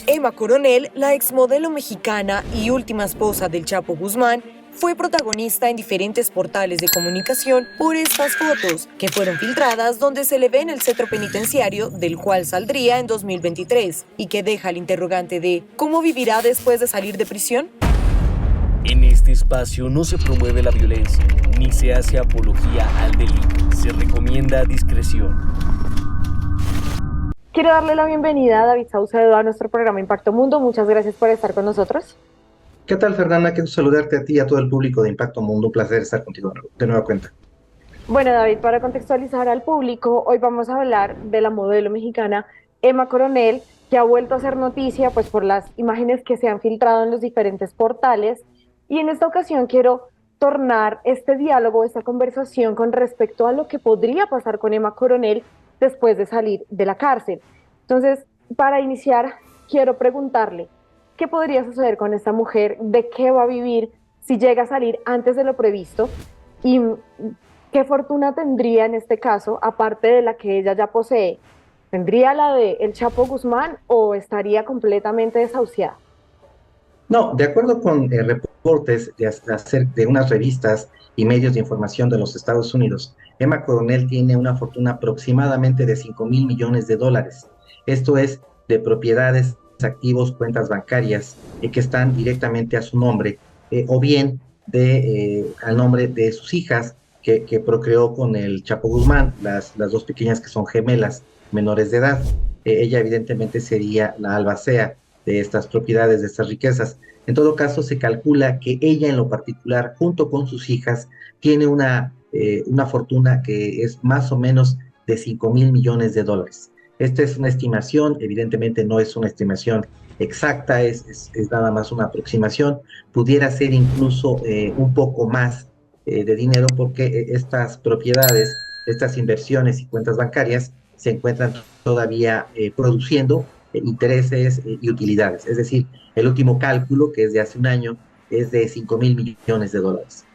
Emma Coronel, la exmodelo mexicana y última esposa del Chapo Guzmán, fue protagonista en diferentes portales de comunicación por estas fotos, que fueron filtradas donde se le ve en el centro penitenciario del cual saldría en 2023 y que deja el interrogante de ¿cómo vivirá después de salir de prisión? En este espacio no se promueve la violencia, ni se hace apología al delito. Se recomienda discreción. Quiero darle la bienvenida a David Saucedo a nuestro programa Impacto Mundo. Muchas gracias por estar con nosotros. ¿Qué tal, Fernanda? Quiero saludarte a ti y a todo el público de Impacto Mundo. Un placer estar contigo de nueva cuenta. Bueno, David, para contextualizar al público, hoy vamos a hablar de la modelo mexicana Emma Coronel, que ha vuelto a hacer noticia pues, por las imágenes que se han filtrado en los diferentes portales. Y en esta ocasión quiero tornar este diálogo, esta conversación con respecto a lo que podría pasar con Emma Coronel después de salir de la cárcel. Entonces, para iniciar, quiero preguntarle, ¿qué podría suceder con esta mujer? ¿De qué va a vivir si llega a salir antes de lo previsto? ¿Y qué fortuna tendría en este caso, aparte de la que ella ya posee? ¿Tendría la de el Chapo Guzmán o estaría completamente desahuciada? No, de acuerdo con reportes de unas revistas y medios de información de los Estados Unidos, Emma Coronel tiene una fortuna aproximadamente de $5,000 millones. Esto es de propiedades, activos, cuentas bancarias que están directamente a su nombre, o bien al nombre de sus hijas que procreó con el Chapo Guzmán, las dos pequeñas que son gemelas menores de edad. Ella evidentemente sería la albacea de estas propiedades, de estas riquezas. En todo caso, se calcula que ella en lo particular, junto con sus hijas, tiene una fortuna que es más o menos de $5,000 millones. Esta es una estimación, evidentemente no es una estimación exacta, es nada más una aproximación. Pudiera ser incluso un poco más de dinero porque estas propiedades, estas inversiones y cuentas bancarias se encuentran todavía produciendo intereses y utilidades. Es decir, el último cálculo, que es de hace un año, es de $5,000 millones.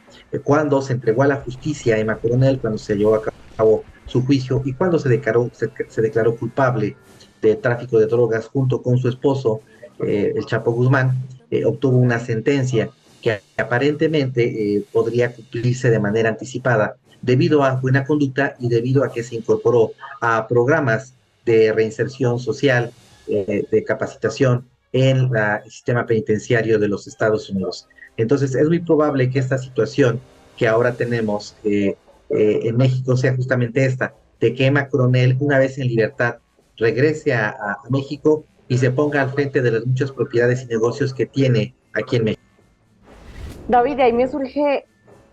Cuando se entregó a la justicia Emma Coronel, cuando se llevó a cabo su juicio y cuando se declaró culpable de tráfico de drogas junto con su esposo, el Chapo Guzmán, obtuvo una sentencia que aparentemente podría cumplirse de manera anticipada debido a buena conducta y debido a que se incorporó a programas de reinserción social, de capacitación en el sistema penitenciario de los Estados Unidos. Entonces, es muy probable que esta situación que ahora tenemos en México sea justamente esta, de que Emma Coronel, una vez en libertad, regrese a México y se ponga al frente de las muchas propiedades y negocios que tiene aquí en México. David, de ahí me surge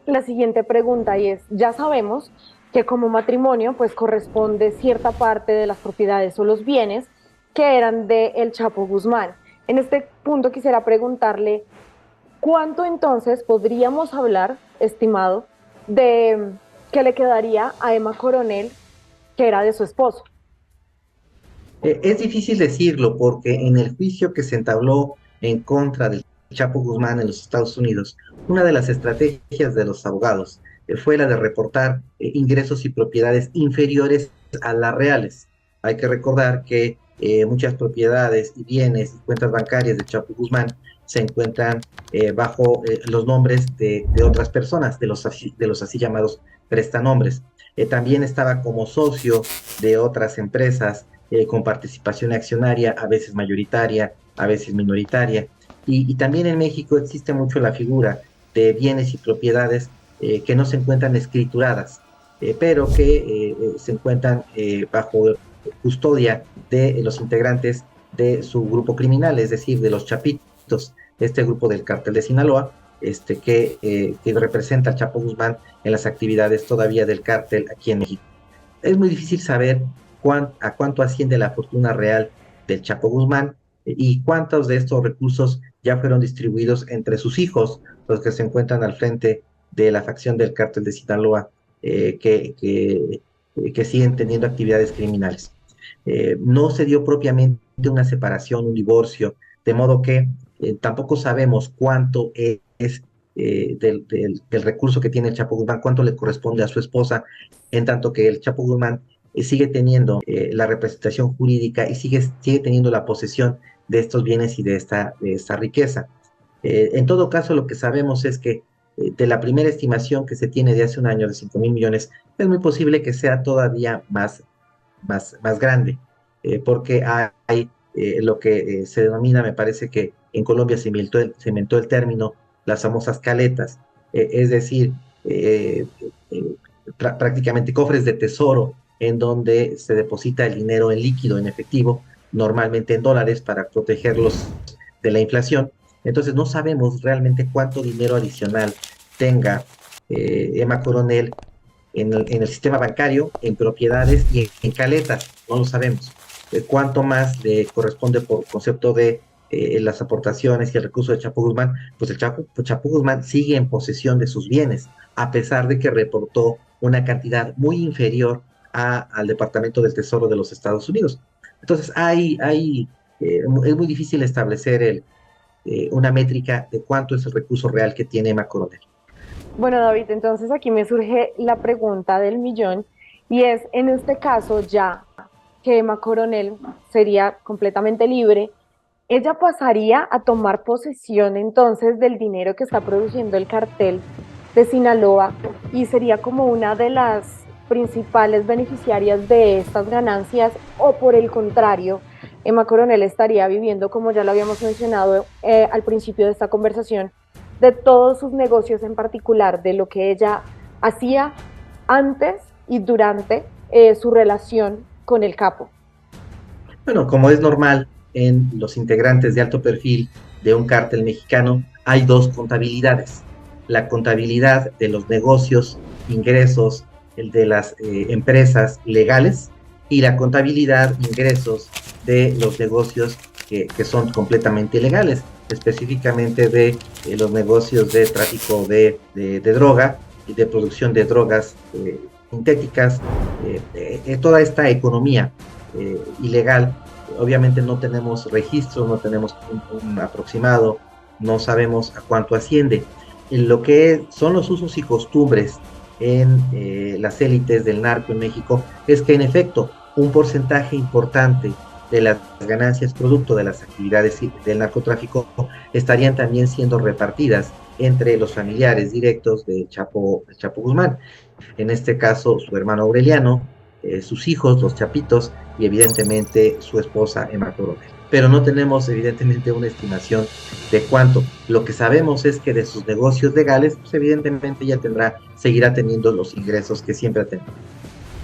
la siguiente pregunta y es, ya sabemos que como matrimonio pues corresponde cierta parte de las propiedades o los bienes que eran de el Chapo Guzmán. En este punto quisiera preguntarle, ¿cuánto entonces podríamos hablar, estimado, de que le quedaría a Emma Coronel, que era de su esposo? Es difícil decirlo porque en el juicio que se entabló en contra del Chapo Guzmán en los Estados Unidos, una de las estrategias de los abogados fue la de reportar ingresos y propiedades inferiores a las reales. Hay que recordar que muchas propiedades y bienes y cuentas bancarias de Chapo Guzmán se encuentran bajo los nombres de otras personas, de los así llamados prestanombres. También estaba como socio de otras empresas con participación accionaria, a veces mayoritaria, a veces minoritaria. Y también en México existe mucho la figura de bienes y propiedades que no se encuentran escrituradas, pero que se encuentran bajo custodia de los integrantes de su grupo criminal, es decir, de los Chapitos, este grupo del Cártel de Sinaloa, que representa al Chapo Guzmán en las actividades todavía del cártel aquí en México. Es muy difícil saber a cuánto asciende la fortuna real del Chapo Guzmán y cuántos de estos recursos ya fueron distribuidos entre sus hijos, los que se encuentran al frente de la facción del Cártel de Sinaloa, que siguen teniendo actividades criminales. No se dio propiamente una separación, un divorcio, de modo que tampoco sabemos cuánto es del recurso que tiene el Chapo Guzmán, cuánto le corresponde a su esposa, en tanto que el Chapo Guzmán sigue teniendo la representación jurídica y sigue teniendo la posesión de estos bienes y de esta riqueza. En todo caso, lo que sabemos es que de la primera estimación que se tiene de hace un año de 5.000 millones, es muy posible que sea todavía más grande, porque hay lo que se denomina, me parece que en Colombia se inventó el término, las famosas caletas, es decir, prácticamente cofres de tesoro en donde se deposita el dinero en líquido, en efectivo, normalmente en dólares para protegerlos de la inflación. Entonces no sabemos realmente cuánto dinero adicional tenga Emma Coronel en el sistema bancario, en propiedades y en caletas, no lo sabemos. ¿Cuánto más le corresponde por concepto de las aportaciones y el recurso de Chapo Guzmán? Pues el Chapo Guzmán sigue en posesión de sus bienes, a pesar de que reportó una cantidad muy inferior al Departamento del Tesoro de los Estados Unidos. Entonces es muy difícil establecer una métrica de cuánto es el recurso real que tiene Emma Coronel. Bueno, David, entonces aquí me surge la pregunta del millón y es, en este caso ya que Emma Coronel sería completamente libre, ella pasaría a tomar posesión entonces del dinero que está produciendo el cartel de Sinaloa y sería como una de las principales beneficiarias de estas ganancias, o por el contrario, Emma Coronel estaría viviendo, como ya lo habíamos mencionado al principio de esta conversación, de todos sus negocios, en particular de lo que ella hacía antes y durante su relación con el capo. Bueno, como es normal en los integrantes de alto perfil de un cártel mexicano, hay dos contabilidades. La contabilidad de los negocios, ingresos, el de las empresas legales, y la contabilidad, ingresos de los negocios que son completamente ilegales, específicamente de los negocios de tráfico de droga y de producción de drogas sintéticas, toda esta economía ilegal. Obviamente no tenemos registros, no tenemos un aproximado, no sabemos a cuánto asciende. En lo que son los usos y costumbres en las élites del narco en México, es que en efecto un porcentaje importante de las ganancias producto de las actividades del narcotráfico estarían también siendo repartidas entre los familiares directos de Chapo Guzmán. En este caso, su hermano Aureliano, sus hijos, los Chapitos, y evidentemente su esposa Emma Coronel. Pero no tenemos evidentemente una estimación de cuánto. Lo que sabemos es que de sus negocios legales, pues evidentemente ella seguirá teniendo los ingresos que siempre ha tenido.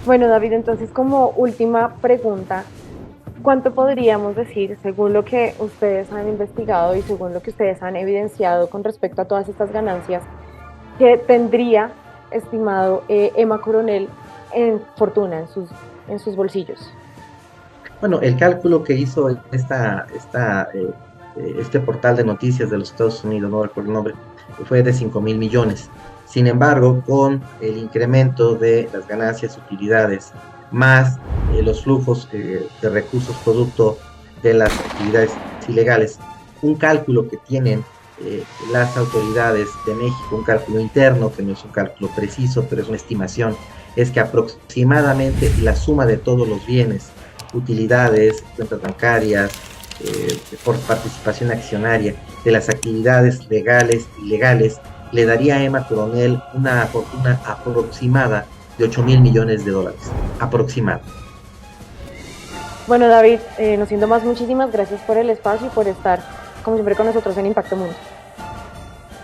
Bueno, David, entonces como última pregunta, ¿cuánto podríamos decir, según lo que ustedes han investigado y según lo que ustedes han evidenciado con respecto a todas estas ganancias, que tendría estimado Emma Coronel en fortuna, en sus bolsillos? Bueno, el cálculo que hizo este portal de noticias de los Estados Unidos, no recuerdo el nombre, fue de 5.000 millones. Sin embargo, con el incremento de las ganancias, utilidades, más los flujos de recursos producto de las actividades ilegales, un cálculo que tienen las autoridades de México, un cálculo interno, que no es un cálculo preciso, pero es una estimación, es que aproximadamente la suma de todos los bienes, utilidades, cuentas bancarias, por participación accionaria de las actividades legales y ilegales, le daría a Emma Coronel una fortuna aproximada de 8.000 millones de dólares, aproximada. Bueno, David, no siendo más, muchísimas gracias por el espacio y por estar, como siempre, con nosotros en Impacto Mundo.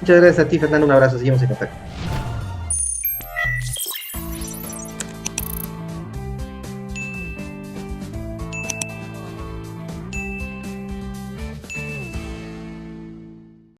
Muchas gracias a ti, Fernando, un abrazo, seguimos en contacto.